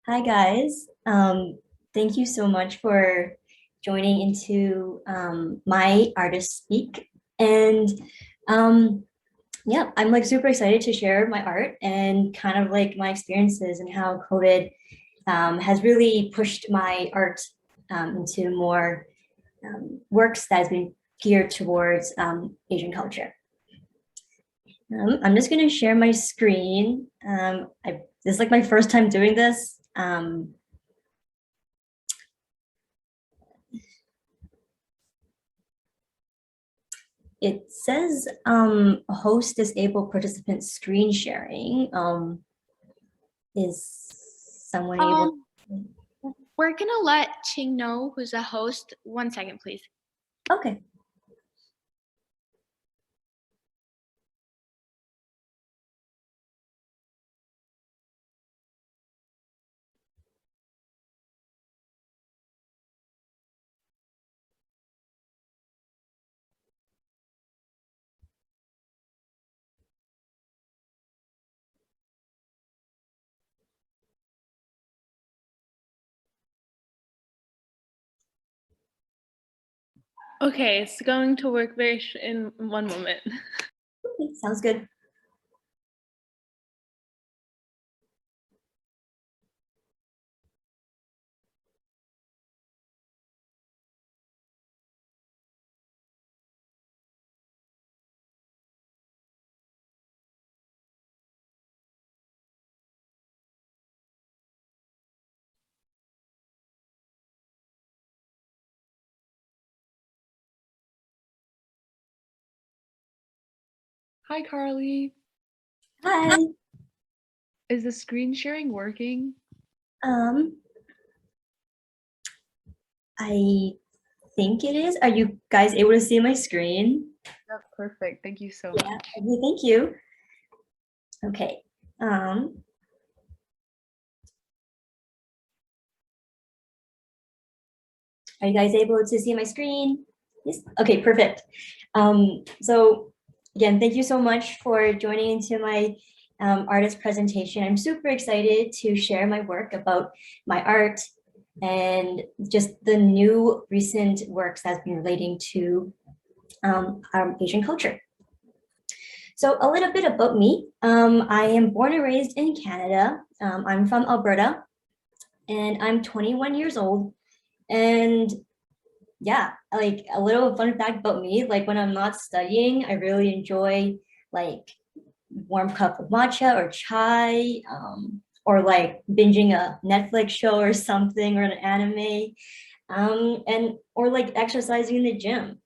Hi guys. Thank you so much for joining into my artist speak. And um, yeah, I'm like super excited to share my art and kind of like my experiences and how COVID has really pushed my art into more works that has been geared towards Asian culture. I'm just going to share my screen. This is like my first time doing this. It says host disable participant screen sharing. Is someone able? Um, we're gonna let Ching know who's a host. 1 second, please. Okay. Okay, it's going to work in 1 moment. Okay, sounds good. Hi, Carly. Hi. Is the screen sharing working? Um, I think it is. Are you guys able to see my screen? That's perfect. Thank you so Yeah. much. Okay, thank you. Okay. Are you guys able to see my screen? Yes. Okay, perfect. So again, thank you so much for joining into my artist presentation. I'm super excited to share my work about my art and just the new recent works that's been relating to Asian culture. So a little bit about me. I am born and raised in Canada. I'm from Alberta and I'm 21 years old. And yeah, like a little fun fact about me, like when I'm not studying, I really enjoy like warm cup of matcha or chai, or like binging a Netflix show or something or an anime, and or like exercising in the gym.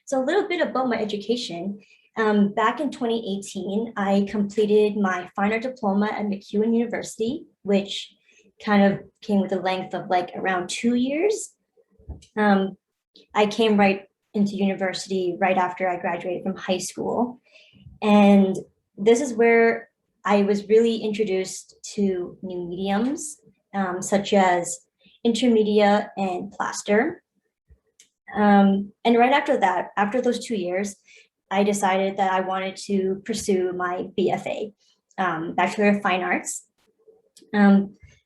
So a little bit about my education. Back in 2018, I completed my fine art diploma at McEwen University, which kind of came with a length of like around 2 years. Um, I came right into university right after I graduated from high school. And this is where I was really introduced to new mediums, such as intermedia and plaster. And right after that, after those 2 years, I decided that I wanted to pursue my BFA, Bachelor of Fine Arts.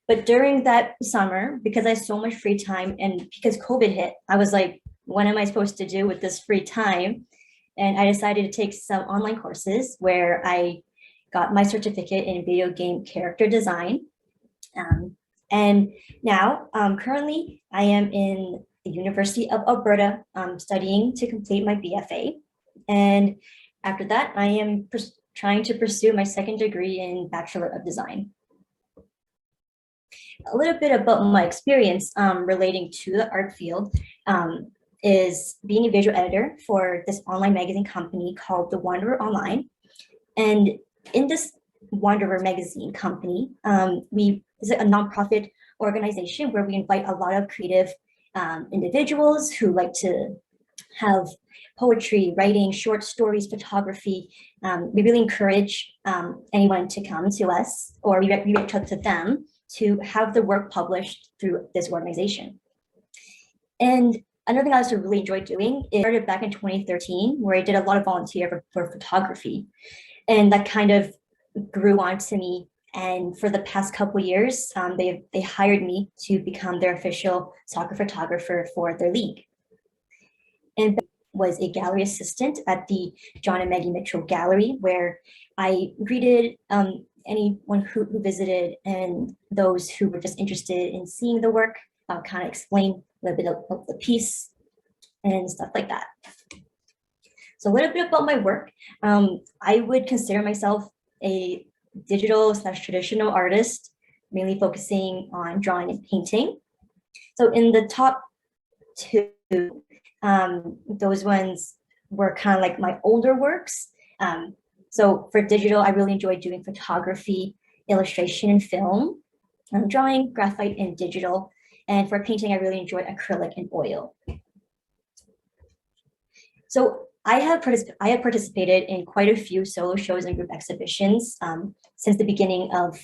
But during that summer, because I had so much free time and because COVID hit, I was like, what am I supposed to do with this free time? And I decided to take some online courses where I got my certificate in video game character design. Um, and now, currently, I am in the University of Alberta studying to complete my BFA. And after that, I am trying to pursue my second degree in Bachelor of Design. A little bit about my experience relating to the art field is being a visual editor for this online magazine company called The Wanderer Online. And in this Wanderer magazine company, we is a nonprofit organization where we invite a lot of creative individuals who like to have poetry, writing, short stories, photography. We really encourage anyone to come to us, or we reach out to them to have the work published through this organization. And another thing I also really enjoyed doing is started back in 2013, where I did a lot of volunteer for photography. And that kind of grew on to me And for the past couple years, they hired me to become their official soccer photographer for their league. And was a gallery assistant at the John and Maggie Mitchell Gallery, where I greeted anyone who visited and those who were just interested in seeing the work, kind of explain a little bit of the piece and stuff like that. So a little bit about my work. I would consider myself a digital/traditional artist, mainly focusing on drawing and painting. So in the top two, those ones were kind of like my older works. So for digital, I really enjoy doing photography, illustration, and film, drawing, graphite, and digital. And for painting, I really enjoy acrylic and oil. So I have participated in quite a few solo shows and group exhibitions since the beginning of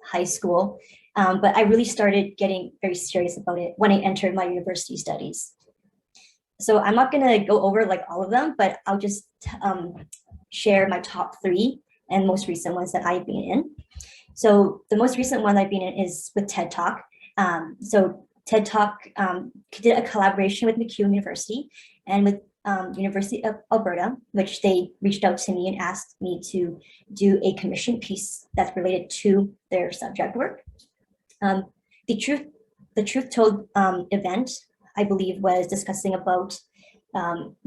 high school, but I really started getting very serious about it when I entered my university studies. So I'm not going to go over like all of them, but I'll just share my top 3 and most recent ones that I've been in. So the most recent one I've been in is with TED Talk. So TED Talk did a collaboration with McEwen University and with University of Alberta, which they reached out to me and asked me to do a commission piece that's related to their subject work. The Truth Told event, I believe, was discussing about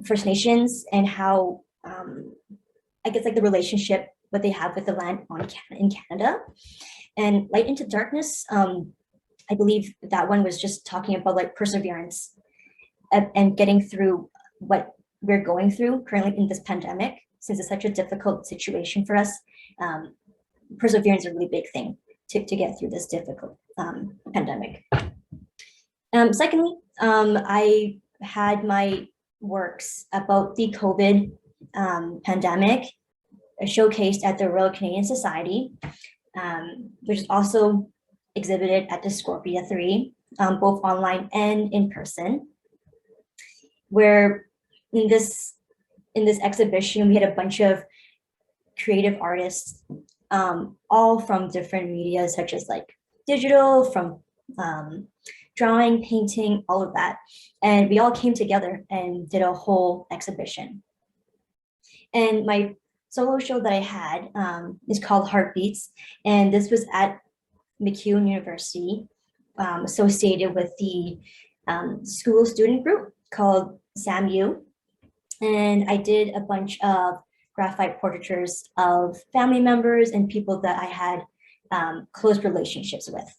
First Nations and how, I guess, like the relationship, what they have with the land in Canada. And Light into Darkness, I believe that one was just talking about like perseverance and getting through what we're going through currently in this pandemic, since it's such a difficult situation for us. Perseverance is a really big thing to get through this difficult pandemic. Secondly, I had my works about the COVID pandemic showcased at the Royal Canadian Society, which is also exhibited at the Scorpia 3, both online and in person, where in this exhibition, we had a bunch of creative artists, all from different media, such as like digital, from drawing, painting, all of that. And we all came together and did a whole exhibition. And my solo show that I had is called Heartbeats. And this was at McEwen University, associated with the school student group called SAMU. And I did a bunch of graphite portraitures of family members and people that I had close relationships with.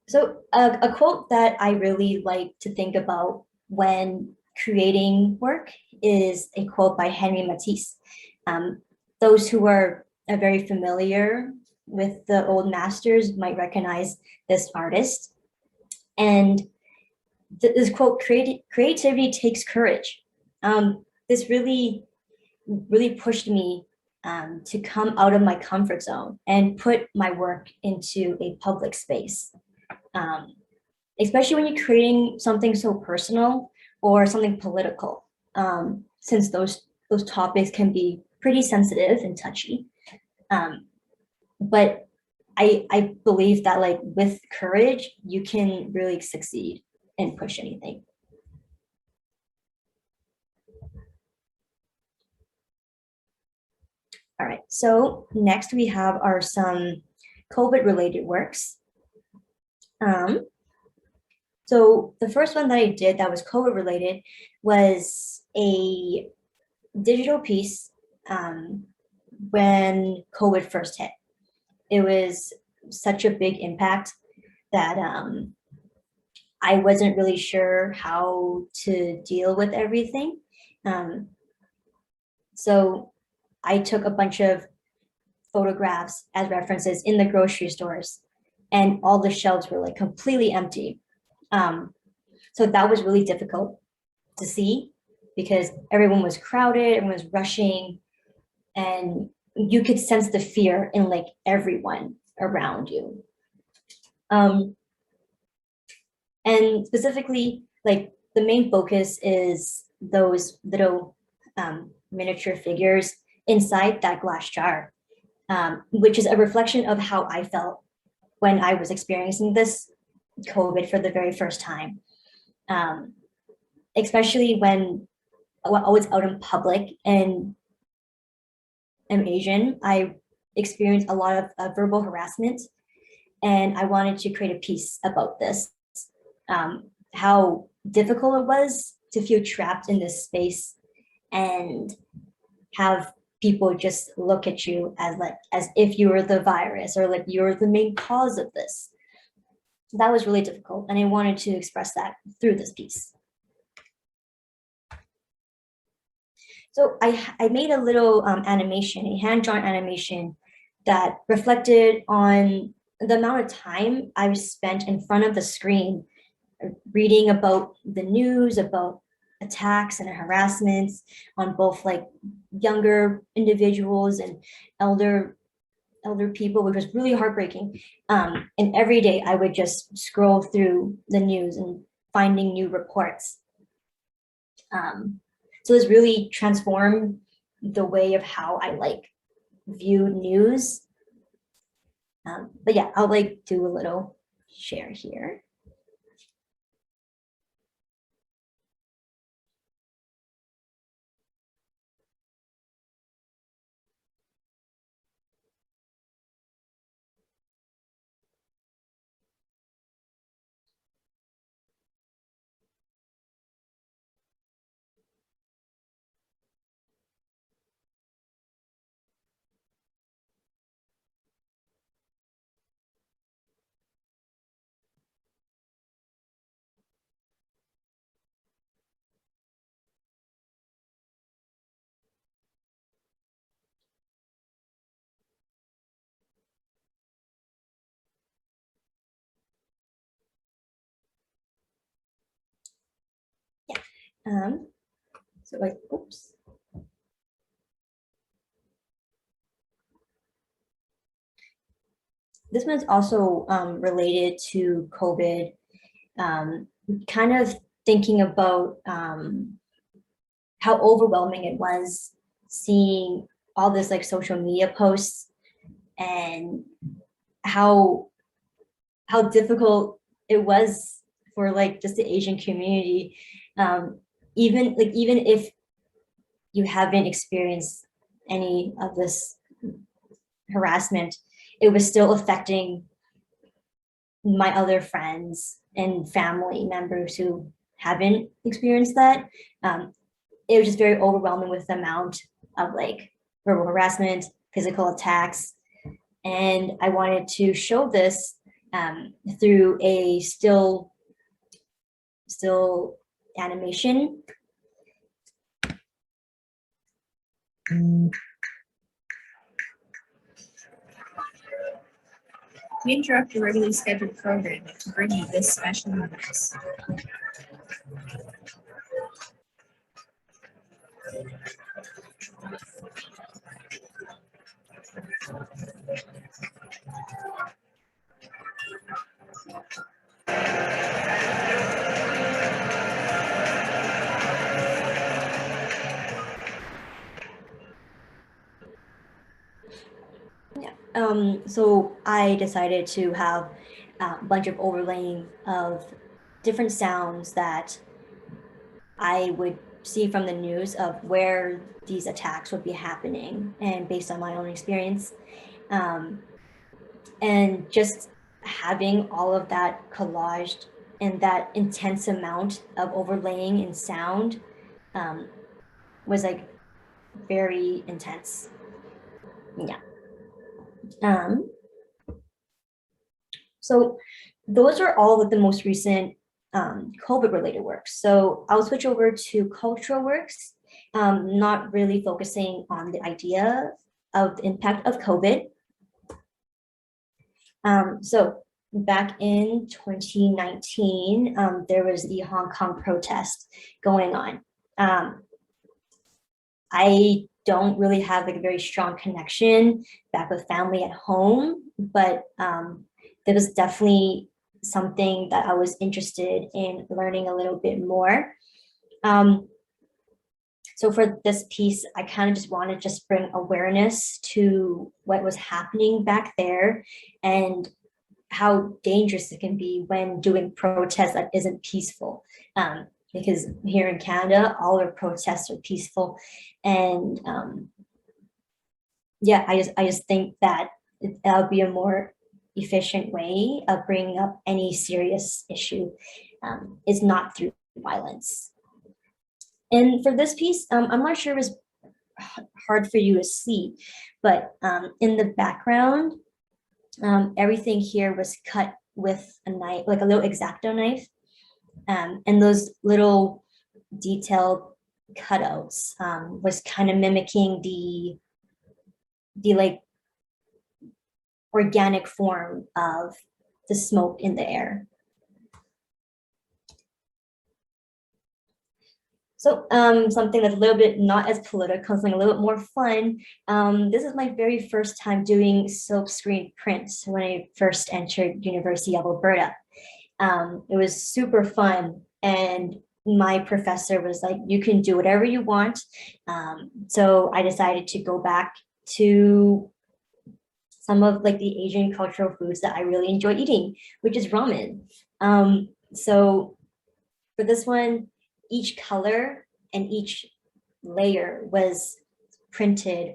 So a quote that I really like to think about when creating work is a quote by Henry Matisse. Those who are very familiar with the old masters might recognize this artist. And this quote, creativity takes courage. This really pushed me to come out of my comfort zone and put my work into a public space. Especially when you're creating something so personal or something political, since those topics can be pretty sensitive and touchy. But I believe that like with courage, you can really succeed and push anything. All right, so next we have some COVID related works. So the first one that I did that was COVID related was a digital piece when COVID first hit. It was such a big impact that I wasn't really sure how to deal with everything. So I took a bunch of photographs as references in the grocery stores, and all the shelves were like completely empty. So that was really difficult to see because everyone was crowded, everyone was rushing, and you could sense the fear in like everyone around you. And specifically, like the main focus is those little miniature figures inside that glass jar. which is a reflection of how I felt when I was experiencing this COVID for the very first time. Especially when I was out in public and am Asian, I experienced a lot of verbal harassment, and I wanted to create a piece about this. How difficult it was to feel trapped in this space and have people just look at you as if you were the virus or like you're the main cause of this. That was really difficult, and I wanted to express that through this piece. So I made a little animation, a hand-drawn animation that reflected on the amount of time I spent in front of the screen reading about the news, about attacks and harassments on both like younger individuals and elder people, which was really heartbreaking. And every day I would just scroll through the news and finding new reports. So it's really transformed the way of how I like view news. But yeah, I'll like do a little share here. So like, oops. This one's also related to COVID, kind of thinking about how overwhelming it was seeing all this like social media posts and how difficult it was for like just the Asian community. Even if you haven't experienced any of this harassment, it was still affecting my other friends and family members who haven't experienced that. It was just very overwhelming with the amount of like verbal harassment, physical attacks. And I wanted to show this through a still animation. We interrupt your regularly scheduled programming to bring you this special news. So I decided to have a bunch of overlaying of different sounds that I would see from the news of where these attacks would be happening, and based on my own experience. And just having all of that collaged and that intense amount of overlaying and sound was like very intense. Yeah. So those are all of the most recent COVID related works. So I'll switch over to cultural works, not really focusing on the idea of the impact of COVID. So back in 2019, there was the Hong Kong protest going on. I don't really have like a very strong connection back with family at home, but there was definitely something that I was interested in learning a little bit more. So for this piece, I kind of just wanted to just bring awareness to what was happening back there and how dangerous it can be when doing protests that isn't peaceful. Because here in Canada, all our protests are peaceful. And yeah, I just think that that'll be a more efficient way of bringing up any serious issue. Is not through violence. And for this piece, I'm not sure it was hard for you to see, but in the background, everything here was cut with a knife, like a little X-Acto knife. And those little detailed cutouts was kind of mimicking the like organic form of the smoke in the air. So something that's a little bit not as political, something a little bit more fun. This is my very first time doing silkscreen prints when I first entered University of Alberta. It was super fun, and my professor was like, you can do whatever you want. So I decided to go back to some of like the Asian cultural foods that I really enjoy eating, which is ramen. So for this one, each color and each layer was printed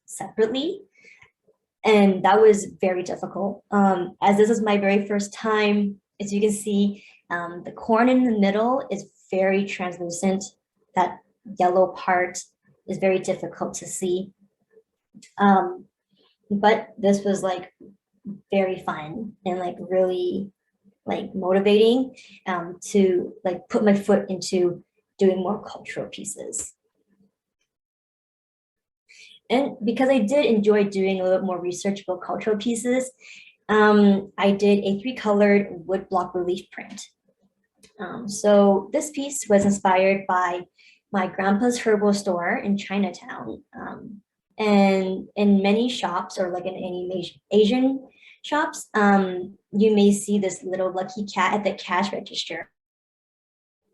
separately. And that was very difficult. As this is my very first time, as you can see, the corn in the middle is very translucent. That yellow part is very difficult to see. But this was like very fun and like really like motivating to like put my foot into doing more cultural pieces. And because I did enjoy doing a little bit more research about cultural pieces, I did a 3-colored wood block relief print. So this piece was inspired by my grandpa's herbal store in Chinatown. And in many shops, or like in any Asian shops, you may see this little lucky cat at the cash register,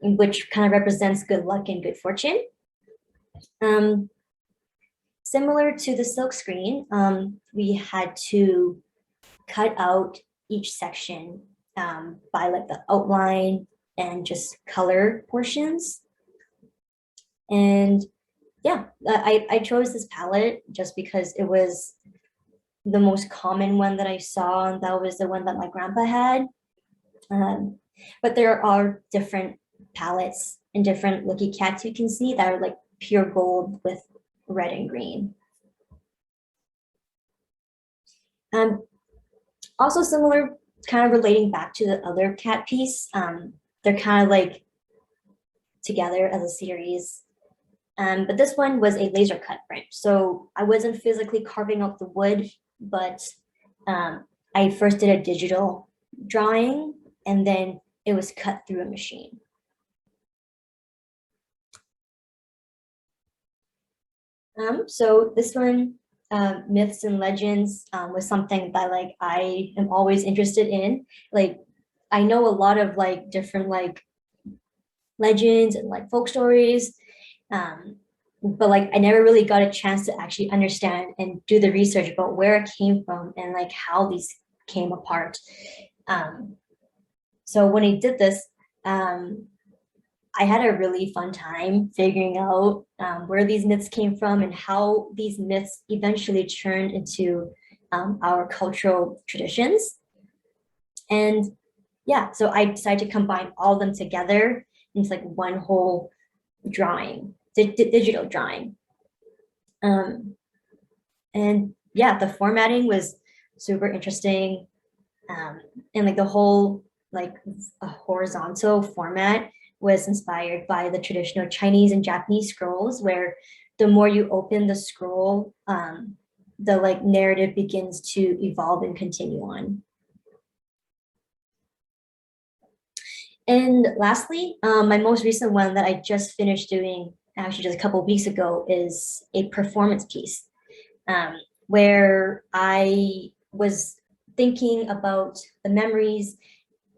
which kind of represents good luck and good fortune. Similar to the silk screen, we had to cut out each section by like the outline and just color portions. And yeah, I chose this palette just because it was the most common one that I saw, and that was the one that my grandpa had. But there are different palettes and different lucky cats you can see that are like pure gold with red and green. Also similar, kind of relating back to the other cat piece, they're kind of like together as a series. But this one was a laser cut print. So I wasn't physically carving out the wood, but I first did a digital drawing and then it was cut through a machine. So this one, myths and legends, was something that like I am always interested in. Like I know a lot of like different like legends and like folk stories, but like I never really got a chance to actually understand and do the research about where it came from and like how these came apart. So when I did this, I had a really fun time figuring out where these myths came from and how these myths eventually turned into our cultural traditions. And yeah, so I decided to combine all of them together into like one whole drawing, digital drawing. And yeah, the formatting was super interesting. And like the whole like a horizontal format was inspired by the traditional Chinese and Japanese scrolls, where the more you open the scroll, the like narrative begins to evolve and continue on. And lastly, my most recent one that I just finished doing actually just a couple of weeks ago is a performance piece, where I was thinking about the memories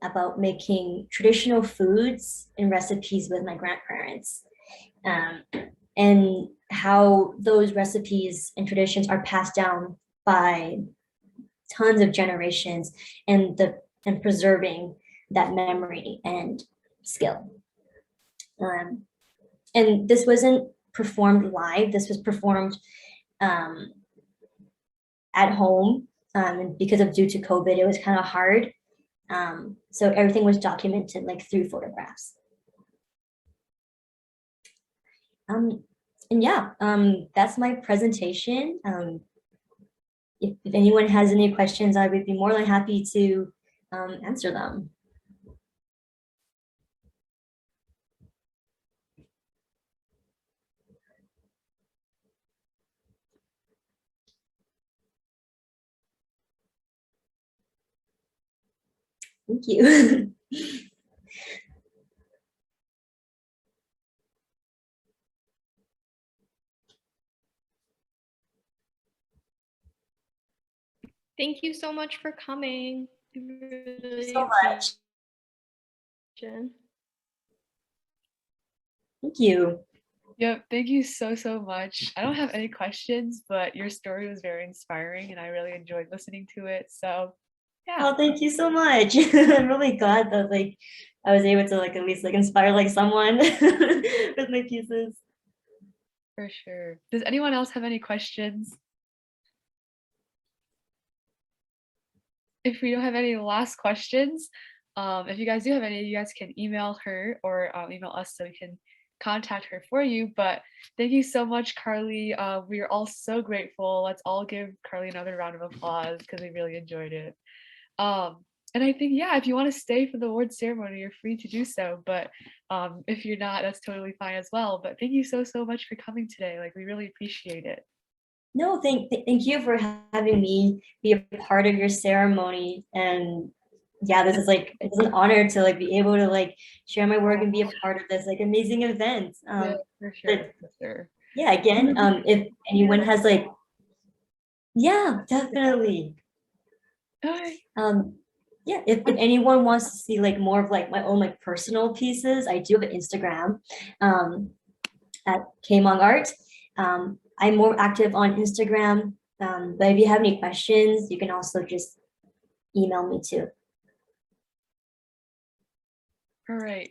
about making traditional foods and recipes with my grandparents. and how those recipes and traditions are passed down by tons of generations, and preserving that memory and skill. And this wasn't performed live. This was performed at home, and because of due to COVID, it was kind of hard. So everything was documented like through photographs. And yeah, that's my presentation. If anyone has any questions, I would be more than happy to answer them. Thank you. Thank you so much for coming. Really So much. appreciate- Thank you. Yep, thank you so much. I don't have any questions, but your story was very inspiring and I really enjoyed listening to it. So yeah. Oh, thank you so much. I'm really glad that like I was able to like at least like inspire like someone with my pieces. For sure. Does anyone else have any questions? If we don't have any last questions, if you guys do have any, you guys can email her or email us so we can contact her for you. But thank you so much, Carly. We are all so grateful. Let's all give Carly another round of applause because we really enjoyed it. And I think, yeah, if you want to stay for the award ceremony, you're free to do so. But if you're not, that's totally fine as well. But thank you so much for coming today. Like, we really appreciate it. No, thank you for having me be a part of your ceremony. And yeah, this is like, it's an honor to like be able to like share my work and be a part of this like amazing event. Yeah, for sure, for sure. Yeah, again, if anyone has like, yeah, definitely. Okay. Yeah, if anyone wants to see like more of like my own like personal pieces, I do have an Instagram at Kmong Art. I'm more active on Instagram, but if you have any questions, you can also just email me too. All right.